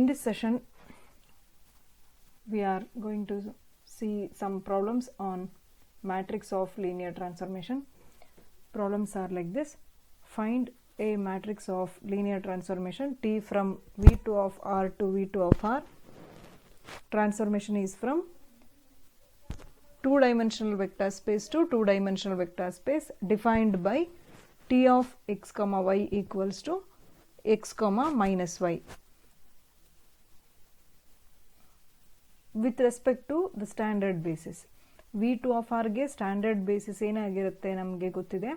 In this session we are going to see some problems on matrix of linear transformation. Problems are like this: find a matrix of linear transformation T from V2 of R to V2 of R. Transformation is from two-dimensional vector space to two-dimensional vector space defined by T of x comma y equals to x comma minus y with respect to the standard basis. V2 of R ಗೆ standard basis ಏನಾಗಿರುತ್ತೆ ನಮಗೆ ಗೊತ್ತಿದೆ.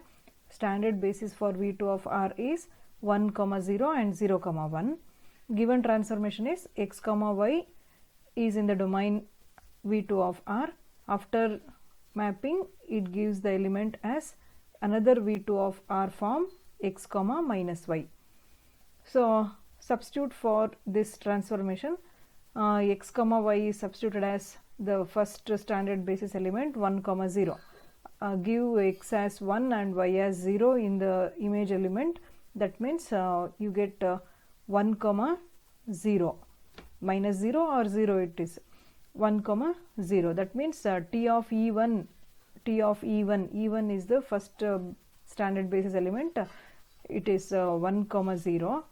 Standard basis for V2 of R is 1, 0 and 0, 1. Given transformation is x, y is in the domain V2 of R. After mapping, it gives the element as another V2 of R form x, minus y. So substitute for this transformation. X, y is substituted as the first standard basis element 1, 0. Give x as 1 and y as 0 in the image element. That means you get 1, 0. Minus 0 or 0 it is. 1, 0. That means T of E1 is the first standard basis element. It is 1, 0.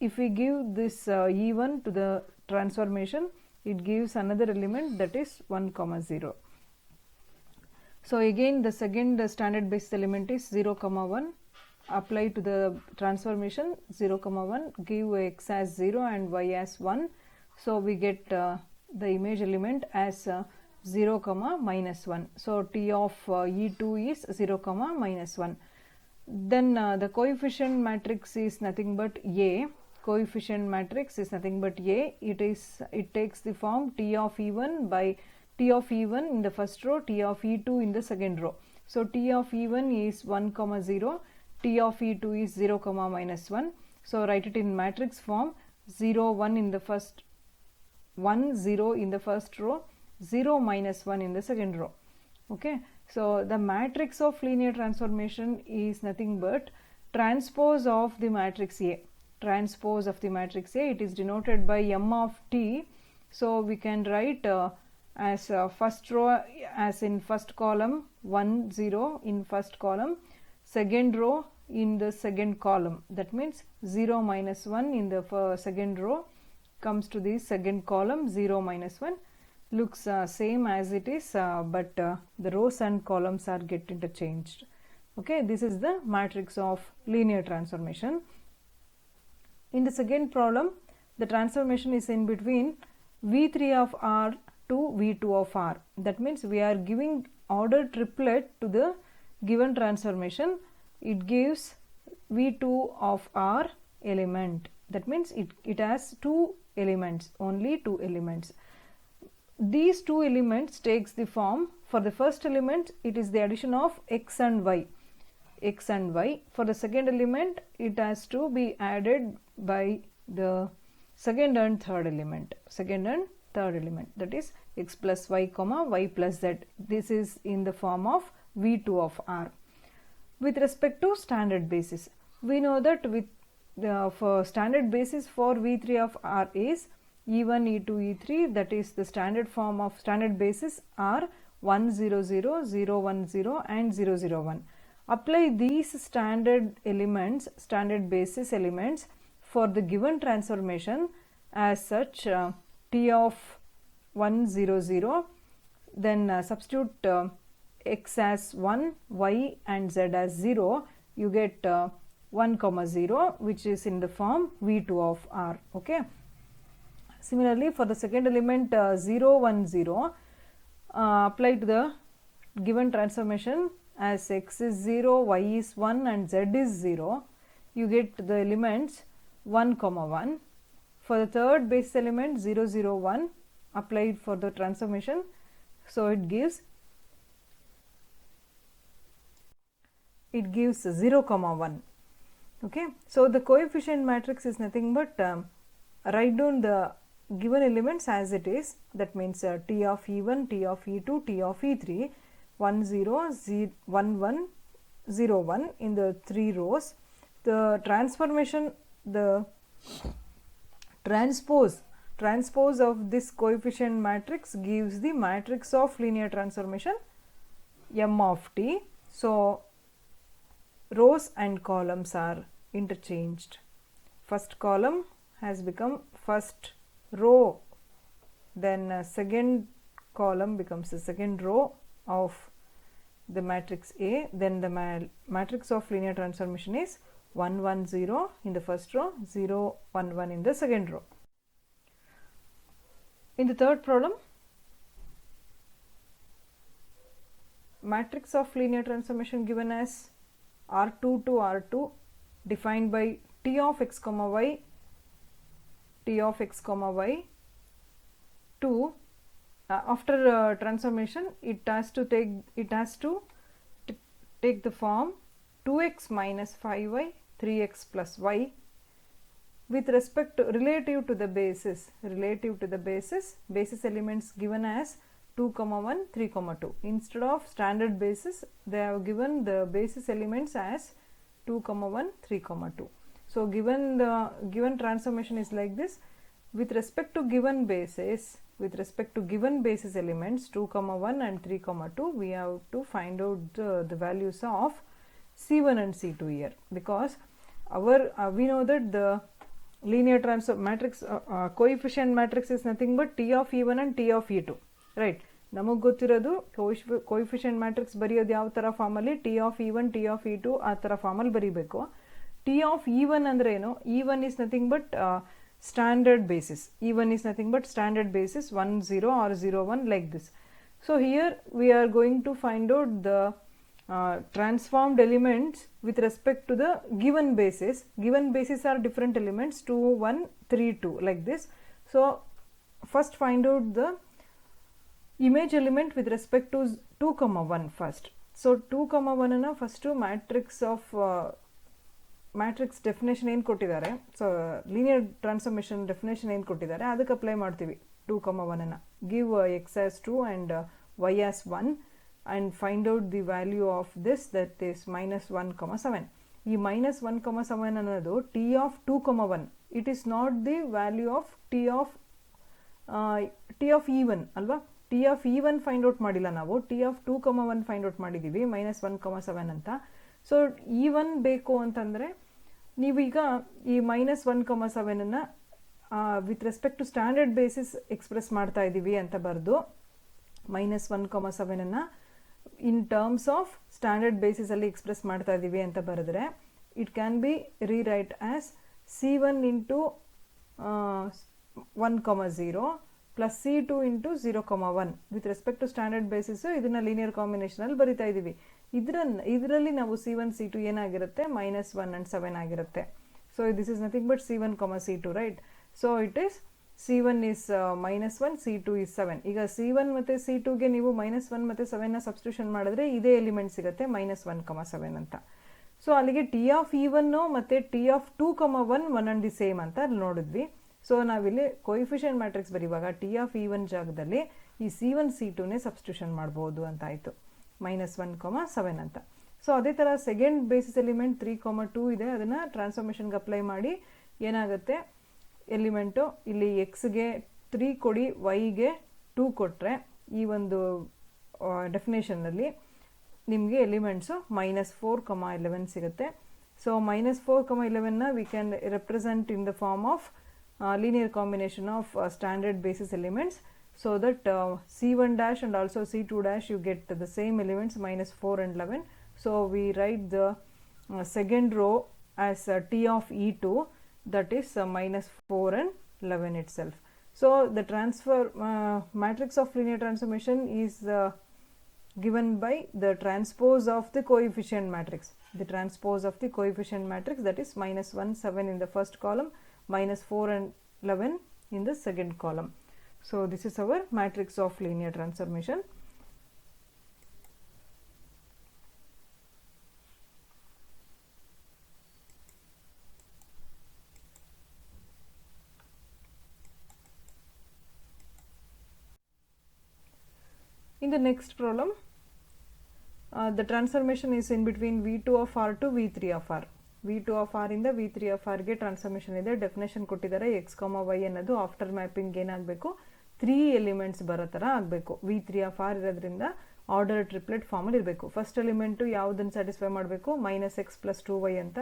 If we give this E1 to the transformation, it gives another element that is 1, 0. So again the second standard basis element is 0, 1. Apply to the transformation 0, 1. Give x as 0 and y as 1. So we get the image element as 0, minus 1. So T of E2 is 0, minus 1. Then the coefficient matrix is nothing but A. Coefficient matrix is nothing but A. It takes the form T of E1 by T of E1 in the first row, T of E2 in the second row. So T of E1 is 1, 0. T of E2 is 0, minus 1. So write it in matrix form: 0, 1 in the first, 1, 0 in the first row, 0, minus 1 in the second row. Okay, so the matrix of linear transformation is nothing but transpose of the matrix A. Transpose of the matrix A, it is denoted by M of T. So we can write as first row as in first column 1, 0 in first column, second row in the second column. That means 0, minus 1 in the second row comes to the second column. 0, minus 1 looks same as it is, but the rows and columns are get interchanged. Okay, this is the matrix of linear transformation. In the second problem, the transformation is in between V3 of R to V2 of R. That means we are giving order triplet to the given transformation. It gives V2 of R element. That means it has two elements, only two elements. These two elements takes the form. For the first element, it is the addition of x and y. X and y. For the second element, it has to be added by the second and third element. That is x plus y, y plus z. This is in the form of V2 of R. With respect to standard basis, we know that with for standard basis for V3 of R is E1, E2, E3. That is the standard form of standard basis are 1, 0, 0, 0, 1, 0 and 0, 0, 1. Apply these standard elements, standard basis elements for the given transformation as such T of 1, 0, 0. Then substitute x as 1, y and z as 0. You get 1, 0, which is in the form V2 of R. Okay. Similarly, for the second element 0, 1, 0, apply to the given transformation as x is 0, y is 1 and z is 0. You get the elements 1, 1. For the third base element 0, 0, 1, applied for the transformation. So it gives 0, 1. Okay. So the coefficient matrix is nothing but write down the given elements as it is. That means T of E1, T of E2, T of E3, 1, 0, 1, 1, 0, 1 in the three rows. The transformation, the Transpose of this coefficient matrix gives the matrix of linear transformation m of t. So rows and columns are interchanged. First column has become first row, then second column becomes the second row of the matrix A, then the matrix of linear transformation is 1 1 0 in the first row, 0 1 1 in the second row. In the third problem, matrix of linear transformation given as R2 to R2 defined by T of x comma y, T of x comma y to after transformation it has to take the form 2x minus 5y 3x plus y with respect to relative to the basis elements given as 2 comma 1 3 comma 2. Instead of standard basis they have given the basis elements as 2 comma 1 3 comma 2. So given the given transformation is like this, with respect to given basis elements 2 comma 1 and 3 comma 2, we have to find out the values of C1 and C2 here, because our we know that the linear transform matrix coefficient matrix is nothing but T of E1 and T of E2, right? ನಮಗೆ ಗೊತ್ತಿರೋದು coefficient matrix ಬರೆಯೋದು ಯಾವ ಥರ ಫಾರ್ಮಲ್ಲಿ T of E one T of E two ಆ ಥರ ಫಾರ್ಮಲ್ಲಿ ಬರೀಬೇಕು. ಟಿ ಆಫ್ ಇ ಒನ್ ಅಂದರೆ ಏನು? E one is nothing but standard basis. E1 is nothing but standard basis 1 0 or 0 1 like this. So here we are going to find out the transformed elements with respect to the given basis. Given basis are different elements 2 1 3 2 like this. So first find out the image element with respect to 2 comma 1 first. So 2 comma 1 na first matrix of matrix definition ಏನು ಕೊಟ್ಟಿದ್ದಾರೆ, so linear transformation definition ಏನು ಕೊಟ್ಟಿದ್ದಾರೆ ಅದಕ್ಕೆ apply ಮಾಡ್ತೀವಿ. 2 comma 1 give x as 2 and y as 1 and find out the value of this that is -1,7. ಈ -1,7 ಅನ್ನೋದು T of 2 comma 1. It is not the value of T of E1 ಅಲ್ವಾ. T of E1 find out ಮಾಡಿಲ್ಲ ನಾವು, T of 2 comma 1 find out ಮಾಡಿದ್ದೀವಿ -1,7 ಅಂತ. So E1 ಬೇಕು ಅಂತಂದರೆ ನೀವೀಗ ಈ -1,7 with respect to standard basis express ಮಾಡ್ತಾ ಇದ್ದೀವಿ ಅಂತ ಬರೆದು -1,7 ಇನ್ ಟರ್ಮ್ಸ್ ಆಫ್ ಸ್ಟ್ಯಾಂಡರ್ಡ್ ಬೇಸಿಸಲ್ಲಿ ಎಕ್ಸ್ಪ್ರೆಸ್ ಮಾಡ್ತಾ ಇದ್ದೀವಿ ಅಂತ ಬರೆದ್ರೆ it can be rewrite as C1 into 1,0 plus C2 into 0,1 with respect to standard basis. ಇದನ್ನು ಲೀನಿಯರ್ ಕಾಂಬಿನೇಷನಲ್ಲಿ ಬರಿತಾ ಇದ್ದೀವಿ. ಇದರಲ್ಲಿ ನಾವು C1 C2 ಏನಾಗಿರುತ್ತೆ -1 and 7 ಆಗಿರುತ್ತೆ. So this is nothing but C1, C2 right. So it is C1 is -1, C2 is 7. ಈಗ C1 ಮತ್ತು C2ಗೆ ನೀವು -1 ಮತ್ತು 7ನ ಸಬ್ಸ್ಟಿಟ್ಯೂಷನ್ ಮಾಡಿದ್ರೆ ಇದೇ ಎಲಿಮೆಂಟ್ ಸಿಗುತ್ತೆ -1,7 ಅಂತ. ಸೊ ಅಲ್ಲಿಗೆ ಟಿ ಆಫ್ E1 ಮತ್ತು T of 2 comma 1 one and the same ಅಂತ ನೋಡಿದ್ವಿ. ಸೊ ನಾವಿಲ್ಲಿ ಕೋಎಫಿಷಿಯಂಟ್ ಮ್ಯಾಟ್ರಿಕ್ಸ್ ಬರೆಯುವಾಗ ಟಿ ಆಫ್ E1 ಜಾಗದಲ್ಲಿ ಈ C1 C2ನೇ ಸಬ್ಸ್ಟಿಟ್ಯೂಷನ್ ಮಾಡ್ಬೋದು ಅಂತ ಆಯಿತು, -1,7 ಅಂತ. ಸೊ ಅದೇ ಥರ ಸೆಕೆಂಡ್ ಬೇಸಿಸ್ ಎಲಿಮೆಂಟ್ 3 comma 2 ಇದೆ, ಅದನ್ನು ಟ್ರಾನ್ಸ್ಫಾರ್ಮೇಷನ್ಗೆ ಅಪ್ಲೈ ಮಾಡಿ ಏನಾಗುತ್ತೆ ಎಲಿಮೆಂಟು ಇಲ್ಲಿ ಎಕ್ಸ್ಗೆ 3 ಕೊಡಿ ವೈಗೆ 2 ಕೊಟ್ಟರೆ ಈ ಒಂದು ಡೆಫಿನೇಷನ್ನಲ್ಲಿ ನಿಮಗೆ ಎಲಿಮೆಂಟ್ಸು -4, 11 ಸಿಗುತ್ತೆ. ಸೊ -4, 11ನ we can represent in the form of linear combination of standard basis elements, so that C1 dash and also C2 dash you get the same elements -4 and 11. So we write the second row as T of E2, that is -4 and 11 itself. So the transfer matrix of linear transformation is given by the transpose of the coefficient matrix. The transpose of the coefficient matrix, that is -1 7 in the first column, -4 and 11 in the second column. So this is our matrix of linear transformation. In the next problem, the transformation is in between V2 of R to V3 of R. V2 of R ಇಂದ V3 ಆಫ್ ಆರ್ಗೆ transformation ಇದೆ. Definition ಕೊಟ್ಟಿದ್ದಾರೆ. X y ಅನ್ನೋದು after mapping ಏನಾಗಬೇಕು, 3 elements ಬರೋ ಥರ ಆಗಬೇಕು. V3 ಆಫ್ ಆರ್ ಇರೋದ್ರಿಂದ ಆರ್ಡರ್ ಟ್ರಿಪ್ಲೆಟ್ ಫಾರ್ಮಲ್ಲಿ ಇರಬೇಕು. ಫಸ್ಟ್ ಎಲಿಮೆಂಟು ಯಾವುದನ್ನು ಸ್ಯಾಟಿಸ್ಫೈ ಮಾಡಬೇಕು, -x+2y ಅಂತ.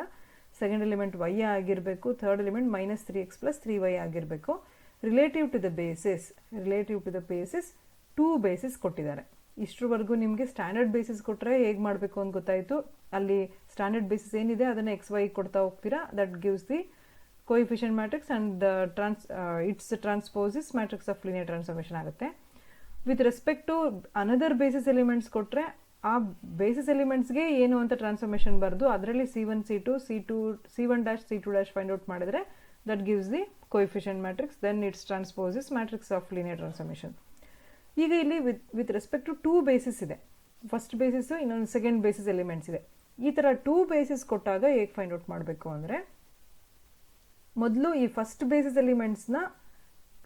ಸೆಕೆಂಡ್ ಎಲಿಮೆಂಟ್ y ಆಗಿರಬೇಕು. ಥರ್ಡ್ ಎಲಿಮೆಂಟ್ -3x + 3y ಆಗಿರಬೇಕು. Relative to the basis 2 basis ಕೊಟ್ಟಿದ್ದಾರೆ. ಇಷ್ಟರವರೆಗೂ ನಿಮಗೆ ಸ್ಟ್ಯಾಂಡರ್ಡ್ ಬೇಸಿಸ್ ಕೊಟ್ಟರೆ ಹೇಗೆ ಮಾಡಬೇಕು ಅಂತ ಗೊತ್ತಾಯಿತು. ಅಲ್ಲಿ ಸ್ಟ್ಯಾಂಡರ್ಡ್ ಬೇಸಿಸ್ ಏನಿದೆ ಅದನ್ನು XY ಕೊಡ್ತಾ ಹೋಗ್ತೀರಾ. That gives the coefficient matrix and its transpose is matrix of linear transformation ಆಗುತ್ತೆ. With respect to another basis elements ಕೊಟ್ಟರೆ ಆ ಬೇಸಿಸ್ ಎಲಿಮೆಂಟ್ಸ್ಗೆ ಏನು ಅಂತ ಟ್ರಾನ್ಸ್ಫಾರ್ಮೇಷನ್ ಬರೆದು ಅದರಲ್ಲಿ C1 C2 C1 C2 find out ಮಾಡಿದ್ರೆ that gives the coefficient matrix. Then its transpose is matrix of linear transformation. ಈಗ ಇಲ್ಲಿ ವಿತ್ ರೆಸ್ಪೆಕ್ಟ್ ಟು 2 ಬೇಸಿಸ್ ಇದೆ. ಫಸ್ಟ್ ಬೇಸಿಸ್, ಇನ್ನೊಂದು ಸೆಕೆಂಡ್ ಬೇಸಿಸ್ ಎಲಿಮೆಂಟ್ಸ್ ಇದೆ. ಈ ಥರ 2 ಬೇಸಿಸ್ ಕೊಟ್ಟಾಗ ಹೇಗೆ ಫೈಂಡ್ ಔಟ್ ಮಾಡಬೇಕು ಅಂದರೆ, ಮೊದಲು ಈ ಫಸ್ಟ್ ಬೇಸಿಸ್ ಎಲಿಮೆಂಟ್ಸ್ನ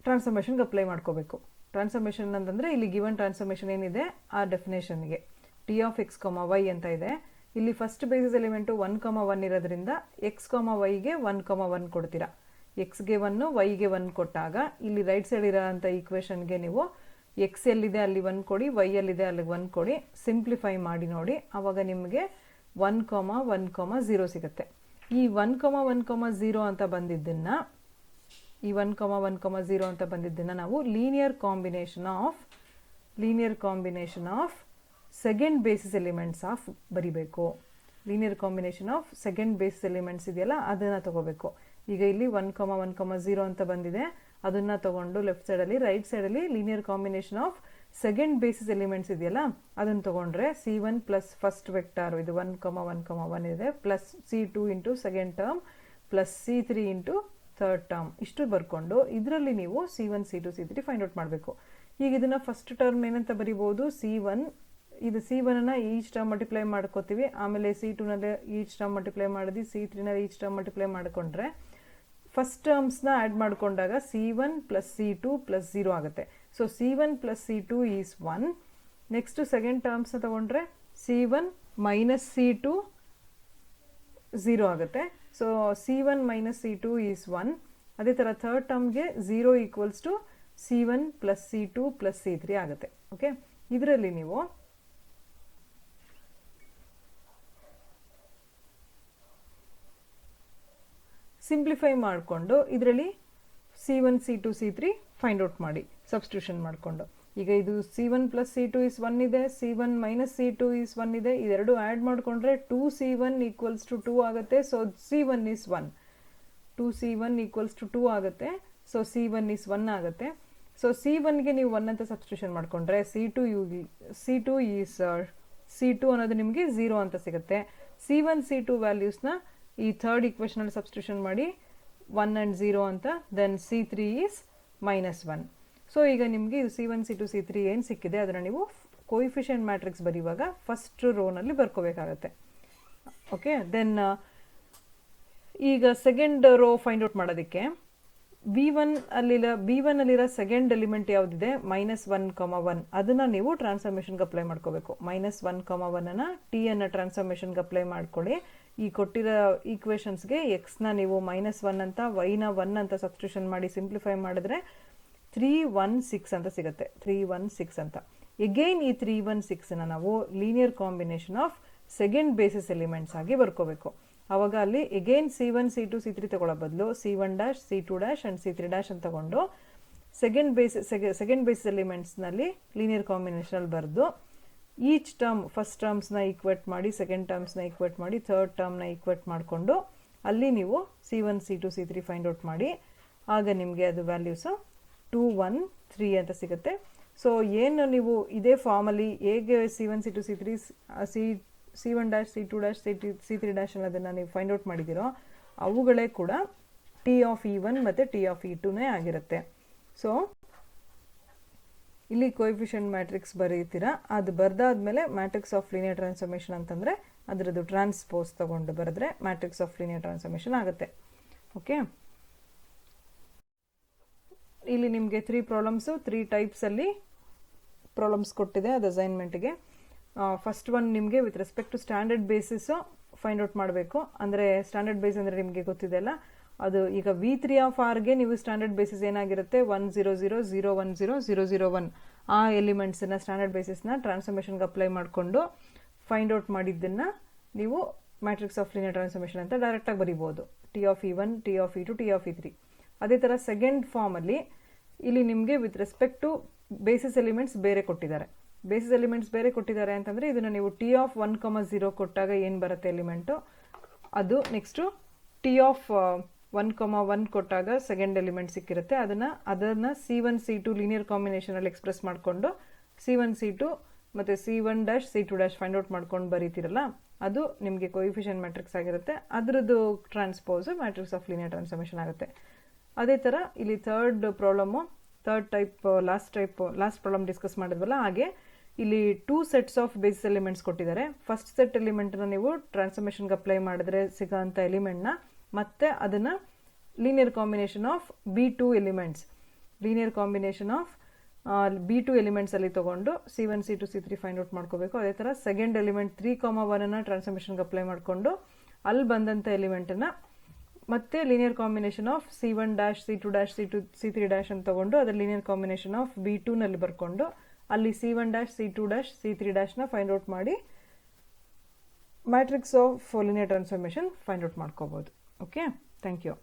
ಟ್ರಾನ್ಸ್ಫಾರ್ಮೇಷನ್ಗೆ ಅಪ್ಲೈ ಮಾಡ್ಕೋಬೇಕು. ಟ್ರಾನ್ಸ್ಫಾರ್ಮೇಷನ್ ಅಂತಂದರೆ ಇಲ್ಲಿ ಗಿವನ್ ಟ್ರಾನ್ಸ್ಫಾರ್ಮೇಷನ್ ಏನಿದೆ ಆ ಡೆಫಿನೇಷನ್ಗೆ T ಆಫ್ x, y ಅಂತ ಇದೆ. ಇಲ್ಲಿ ಫಸ್ಟ್ ಬೇಸಿಸ್ ಎಲಿಮೆಂಟು 1, 1 ಇರೋದ್ರಿಂದ x, yಗೆ 1, 1 ಕೊಡ್ತೀರಾ. ಎಕ್ಸ್ಗೆ 1, ವೈಗೆ 1 ಕೊಟ್ಟಾಗ ಇಲ್ಲಿ ರೈಟ್ ಸೈಡ್ ಇರೋ ಅಂಥ ಈಕ್ವೇಷನ್ಗೆ ನೀವು x ಎಲ್ಲಿದೆ ಅಲ್ಲಿ 1 ಕೊಡಿ, y ಎಲ್ಲಿದೆ ಅಲ್ಲಿ 1 ಕೊಡಿ. ಸಿಂಪ್ಲಿಫೈ ಮಾಡಿ ನೋಡಿ. ಆವಾಗ ನಿಮಗೆ 1, 1, 0 ಸಿಗುತ್ತೆ. ಈ 1, 1, 0 ಅಂತ ಬಂದಿದ್ದನ್ನು ನಾವು linear combination of second basis elements of ಬರಿಬೇಕು. Linear combination of second basis elements ಇದೆಯಲ್ಲ ಅದನ್ನು ತಗೋಬೇಕು. ಈಗ ಇಲ್ಲಿ 1, 1, 0 ಅಂತ ಬಂದಿದೆ. ಅದನ್ನು ತಗೊಂಡು ಲೆಫ್ಟ್ ಸೈಡಲ್ಲಿ, ರೈಟ್ ಸೈಡಲ್ಲಿ linear combination of second basis elements ಇದೆಯಲ್ಲ ಅದನ್ನು ತಗೊಂಡ್ರೆ C1 ಪ್ಲಸ್ ಫಸ್ಟ್ ವೆಕ್ಟಾರ್ ಇದು 1, 1, ಇದೆ, plus C2 into second term plus C3 into third term. ಇಷ್ಟು ಬರ್ಕೊಂಡು ಇದರಲ್ಲಿ ನೀವು C1 C2 C3 find out ಮಾಡಬೇಕು. ಈಗ ಇದನ್ನು ಫಸ್ಟ್ ಟರ್ಮ್ ಏನಂತ ಬರಿಬೋದು, C1. ಇದು C1 ಈಚ್ ಟರ್ಮ್ ಮಲ್ಟಿಪ್ಲೈ ಮಾಡ್ಕೋತೀವಿ. ಆಮೇಲೆ C2ನಲ್ಲಿ ಈಚ್ ಟರ್ಮ್ ಮಲ್ಟಿಪ್ಲೈ ಮಾಡಿದ್ವಿ. C3ನಲ್ಲಿ ಈಚ್ ಟರ್ಮ್ ಮಲ್ಟಿಪ್ಲೈ ಮಾಡಿಕೊಂಡ್ರೆ ಫಸ್ಟ್ ಟರ್ಮ್ಸ್ನ ಆ್ಯಡ್ ಮಾಡಿಕೊಂಡಾಗ C1 ಪ್ಲಸ್ C2 ಪ್ಲಸ್ 0 ಆಗುತ್ತೆ. So C1 plus C2 is 1. Next second ಟರ್ಮ್ಸ್ನ ತಗೊಂಡ್ರೆ C1 ಮೈನಸ್ C2 0 ಆಗುತ್ತೆ. So C1 minus C2 is 1. ಅದೇ ಥರ ಥರ್ಡ್ ಟರ್ಮ್ಗೆ 0 equals to C1 plus C2 plus C3 ಆಗುತ್ತೆ. ಓಕೆ, ಇದರಲ್ಲಿ ನೀವು ಸಿಂಪ್ಲಿಫೈ ಮಾಡಿಕೊಂಡು ಇದರಲ್ಲಿ C1 C2 C3 find out ಮಾಡಿ ಸಬ್ಸ್ಟಿಟ್ಯೂಷನ್ ಮಾಡಿಕೊಂಡು. ಈಗ ಇದು C1 ಪ್ಲಸ್ C2 ಈಸ್ 1 ಇದೆ, C1 ಮೈನಸ್ C2 ಈಸ್ 1 ಇದೆ. ಇದೆರಡು ಆ್ಯಡ್ ಮಾಡಿಕೊಂಡ್ರೆ 2C1 ಈಕ್ವಲ್ಸ್ ಟು 2 ಆಗುತ್ತೆ. So C1 is 1. 2C1 equals to 2 ಆಗುತ್ತೆ. ಸೊ C1 ಈಸ್ 1 ಆಗುತ್ತೆ. ಸೊ C1ಗೆ ನೀವು 1 ಅಂತ ಸಬ್ಸ್ಟಿಟ್ಯೂಷನ್ ಮಾಡಿಕೊಂಡ್ರೆ C2 ಅನ್ನೋದು ನಿಮಗೆ 0 ಅಂತ ಸಿಗುತ್ತೆ. C1 C2 ವ್ಯಾಲ್ಯೂಸ್ನ ಈ ಥರ್ಡ್ ಈಕ್ವೇಷನಲ್ಲಿ ಸಬ್ಸ್ಟಿಟ್ಯೂಷನ್ ಮಾಡಿ 1 and 0 ಅಂತ. Then C3 is -1. ಸೊ ಈಗ ನಿಮಗೆ ಇದು C1 C2 C3 ಏನು ಸಿಕ್ಕಿದೆ ಅದನ್ನು ನೀವು ಕೋಎಫಿಷಿಯಂಟ್ ಮ್ಯಾಟ್ರಿಕ್ಸ್ ಬರೆಯುವಾಗ ಫಸ್ಟ್ ರೋನಲ್ಲಿ ಬರ್ಕೋಬೇಕಾಗತ್ತೆ. ಓಕೆ, ದೆನ್ ಈಗ ಸೆಕೆಂಡ್ ರೋ ಫೈಂಡ್ ಔಟ್ ಮಾಡೋದಕ್ಕೆ B1 ಅಲ್ಲಿರೋ ಸೆಕೆಂಡ್ ಎಲಿಮೆಂಟ್ ಯಾವುದಿದೆ -1, 1 ಅದನ್ನು ನೀವು ಟ್ರಾನ್ಸ್ಫಾರ್ಮೇಷನ್ಗೆ ಅಪ್ಲೈ ಮಾಡ್ಕೋಬೇಕು. -1, 1 T ಅನ್ನು ಟ್ರಾನ್ಸ್ಫಾರ್ಮೇಷನ್ಗೆ ಅಪ್ಲೈ ಮಾಡ್ಕೊಳ್ಳಿ. ಈ ಕೊಟ್ಟಿರೋ ಈಕ್ವೇಷನ್ಸ್ಗೆ ಎಕ್ಸ್ನ ನೀವು -1 ಅಂತ, ವೈನ 1 ಅಂತ ಸಬ್ಸ್ಟಿಟ್ಯೂಷನ್ ಮಾಡಿ ಸಿಂಪ್ಲಿಫೈ ಮಾಡಿದ್ರೆ 316 ಅಂತ ಸಿಗುತ್ತೆ. 316 ಅಂತ. ಎಗೈನ್ ಈ 316ನ ನಾವು linear combination of second basis elements ಆಗಿ ಬರ್ಕೋಬೇಕು. ಆವಾಗ ಅಲ್ಲಿ ಎಗೈನ್ C1 C2 C3 ತಗೊಳ್ಳೋ ಬದಲು C1 C2 ಆ್ಯಂಡ್ C3 ಅಂತ ತಗೊಂಡು ಸೆಕೆಂಡ್ ಬೇಸಿಸ್ ಎಲಿಮೆಂಟ್ಸ್ನಲ್ಲಿ ಲೀನಿಯರ್ ಕಾಂಬಿನೇಷನಲ್ಲಿ ಬರೆದು ಈಚ್ ಟರ್ಮ್ ಫಸ್ಟ್ ಟರ್ಮ್ಸ್ನ ಈಕ್ವೇಟ್ ಮಾಡಿ, ಸೆಕೆಂಡ್ ಟರ್ಮ್ಸ್ನ ಈಕ್ವೇಟ್ ಮಾಡಿ, ಥರ್ಡ್ ಟರ್ಮ್ನ ಈಕ್ವೇಟ್ ಮಾಡಿಕೊಂಡು ಅಲ್ಲಿ ನೀವು C1 C2 C3 find out ಮಾಡಿ. ಆಗ ನಿಮಗೆ ಅದು ವ್ಯಾಲ್ಯೂಸು 2, 1, 3 ಅಂತ ಸಿಗುತ್ತೆ. ಸೊ ಏನು ನೀವು ಇದೇ ಫಾರ್ಮಲ್ಲಿ ಹೇಗೆ C1 C2 C3 C1 C2 C3 ಅನ್ನೋದನ್ನು ನೀವು ಫೈಂಡ್ ಔಟ್ ಮಾಡಿದ್ದೀರೋ ಅವುಗಳೇ ಕೂಡ T ಆಫ್ E1 ಮತ್ತು T ಆಫ್ E2ನೇ ಆಗಿರುತ್ತೆ. ಸೊ ಇಲ್ಲಿ ಕೋಎಫಿಷಿಯಂಟ್ ಮ್ಯಾಟ್ರಿಕ್ಸ್ ಬರೀತೀರಾ. ಅದು ಬರೆದಾದ್ಮೇಲೆ ಮ್ಯಾಟ್ರಿಕ್ಸ್ ಆಫ್ ಲೀನಿಯರ್ ಟ್ರಾನ್ಸ್ಫಾರ್ಮೇಷನ್ ಅಂತಂದರೆ ಅದರದ್ದು ಟ್ರಾನ್ಸ್ಪೋಸ್ ತಗೊಂಡು ಬರೆದ್ರೆ ಮ್ಯಾಟ್ರಿಕ್ಸ್ ಆಫ್ ಲೀನಿಯರ್ ಟ್ರಾನ್ಸ್ಫಾರ್ಮೇಷನ್ ಆಗುತ್ತೆ. ಓಕೆ, ಇಲ್ಲಿ ನಿಮಗೆ 3 ಪ್ರಾಬ್ಲಮ್ಸು 3 ಟೈಪ್ಸಲ್ಲಿ ಪ್ರಾಬ್ಲಮ್ಸ್ ಕೊಟ್ಟಿದೆ ಅದು ಅಸೈನ್ಮೆಂಟಿಗೆ. ಫಸ್ಟ್ ಒನ್ ನಿಮಗೆ with respect to standard basis find out ಮಾಡಬೇಕು. ಅಂದರೆ ಸ್ಟ್ಯಾಂಡರ್ಡ್ ಬೇಸ್ ಅಂದರೆ ನಿಮಗೆ ಗೊತ್ತಿದೆ ಅಲ್ಲ, ಅದು ಈಗ V3 ಆಫ್ ಆರ್ಗೆ ನೀವು ಸ್ಟ್ಯಾಂಡರ್ಡ್ ಬೇಸಿಸ್ ಏನಾಗಿರುತ್ತೆ 1 0 0 0 1 0 0 0 1 ಆ ಎಲಿಮೆಂಟ್ಸನ್ನು ಸ್ಟ್ಯಾಂಡರ್ಡ್ ಬೇಸಿಸ್ನ ಟ್ರಾನ್ಸ್ಫಾರ್ಮೇಷನ್ಗೆ ಅಪ್ಲೈ ಮಾಡಿಕೊಂಡು ಫೈಂಡ್ ಔಟ್ ಮಾಡಿದ್ದನ್ನು ನೀವು ಮ್ಯಾಟ್ರಿಕ್ಸ್ ಆಫ್ ಲೀನಿಯರ್ ಟ್ರಾನ್ಸ್ಫಾರ್ಮೇಷನ್ ಅಂತ ಡೈರೆಕ್ಟಾಗಿ ಬರಿಬೋದು. T of E1, T of E2, T of E3. ಅದೇ ಥರ ಸೆಕೆಂಡ್ ಫಾರ್ಮಲ್ಲಿ ಇಲ್ಲಿ ನಿಮಗೆ with respect to basis elements ಬೇರೆ ಕೊಟ್ಟಿದ್ದಾರೆ. ಬೇಸಿಸ್ ಎಲಿಮೆಂಟ್ಸ್ ಬೇರೆ ಕೊಟ್ಟಿದ್ದಾರೆ ಅಂತಂದರೆ ಇದನ್ನು ನೀವು T of 1, 0 ಕೊಟ್ಟಾಗ ಏನು ಬರುತ್ತೆ ಎಲಿಮೆಂಟು ಅದು, ನೆಕ್ಸ್ಟು T of 1, 1 ಕೊಟ್ಟಾಗ ಸೆಕೆಂಡ್ ಎಲಿಮೆಂಟ್ ಸಿಕ್ಕಿರುತ್ತೆ. ಅದನ್ನು C1 C2 ಲೀನಿಯರ್ ಕಾಂಬಿನೇಷನಲ್ಲಿ ಎಕ್ಸ್ಪ್ರೆಸ್ ಮಾಡಿಕೊಂಡು C1 C2 ಮತ್ತು C1' C2' ಫೈಂಡ್ ಔಟ್ ಮಾಡ್ಕೊಂಡು ಬರೀತಿರಲ್ಲ, ಅದು ನಿಮಗೆ ಕೋಎಫಿಷಿಯಂಟ್ ಮ್ಯಾಟ್ರಿಕ್ಸ್ ಆಗಿರುತ್ತೆ. ಅದರದ್ದು transpose matrix of linear transformation ಆಗುತ್ತೆ. ಅದೇ ಥರ ಇಲ್ಲಿ third type last problem discuss ಮಾಡಿದ್ವಲ್ಲ, ಹಾಗೆ ಇಲ್ಲಿ 2 ಸೆಟ್ಸ್ ಆಫ್ ಬೇಸಿಸ್ ಎಲಿಮೆಂಟ್ಸ್ ಕೊಟ್ಟಿದ್ದಾರೆ. ಫಸ್ಟ್ ಸೆಟ್ ಎಲಿಮೆಂಟ್ನ ನೀವು ಟ್ರಾನ್ಸ್ಫಾರ್ಮೇಷನ್ಗೆ ಅಪ್ಲೈ ಮಾಡಿದ್ರೆ ಸಿಗೋಂಥ ಎಲಿಮೆಂಟ್ನ ಮತ್ತೆ ಅದನ್ನು linear combination of B2 elements ಅಲ್ಲಿ ತೊಗೊಂಡು C1 C2 C3 find out ಮಾಡ್ಕೋಬೇಕು. ಅದೇ ಥರ ಸೆಕೆಂಡ್ ಎಲಿಮೆಂಟ್ 3, 1 ಟ್ರಾನ್ಸ್ಫಾರ್ಮೇಷನ್ಗೆ ಅಪ್ಲೈ ಮಾಡಿಕೊಂಡು ಅಲ್ಲಿ ಬಂದಂಥ ಎಲಿಮೆಂಟನ್ನು ಮತ್ತೆ linear combination of C1' C2' C3' ಅಂತ ತೊಗೊಂಡು ಅದರ ಲೀನಿಯರ್ ಕಾಂಬಿನೇಷನ್ ಆಫ್ B2 ನಲ್ಲಿ ಬರ್ಕೊಂಡು ಅಲ್ಲಿ C1' C2' C3' find out ಮಾಡಿ matrix of linear transformation find out ಮಾಡ್ಕೋಬೋದು. Okay, thank you.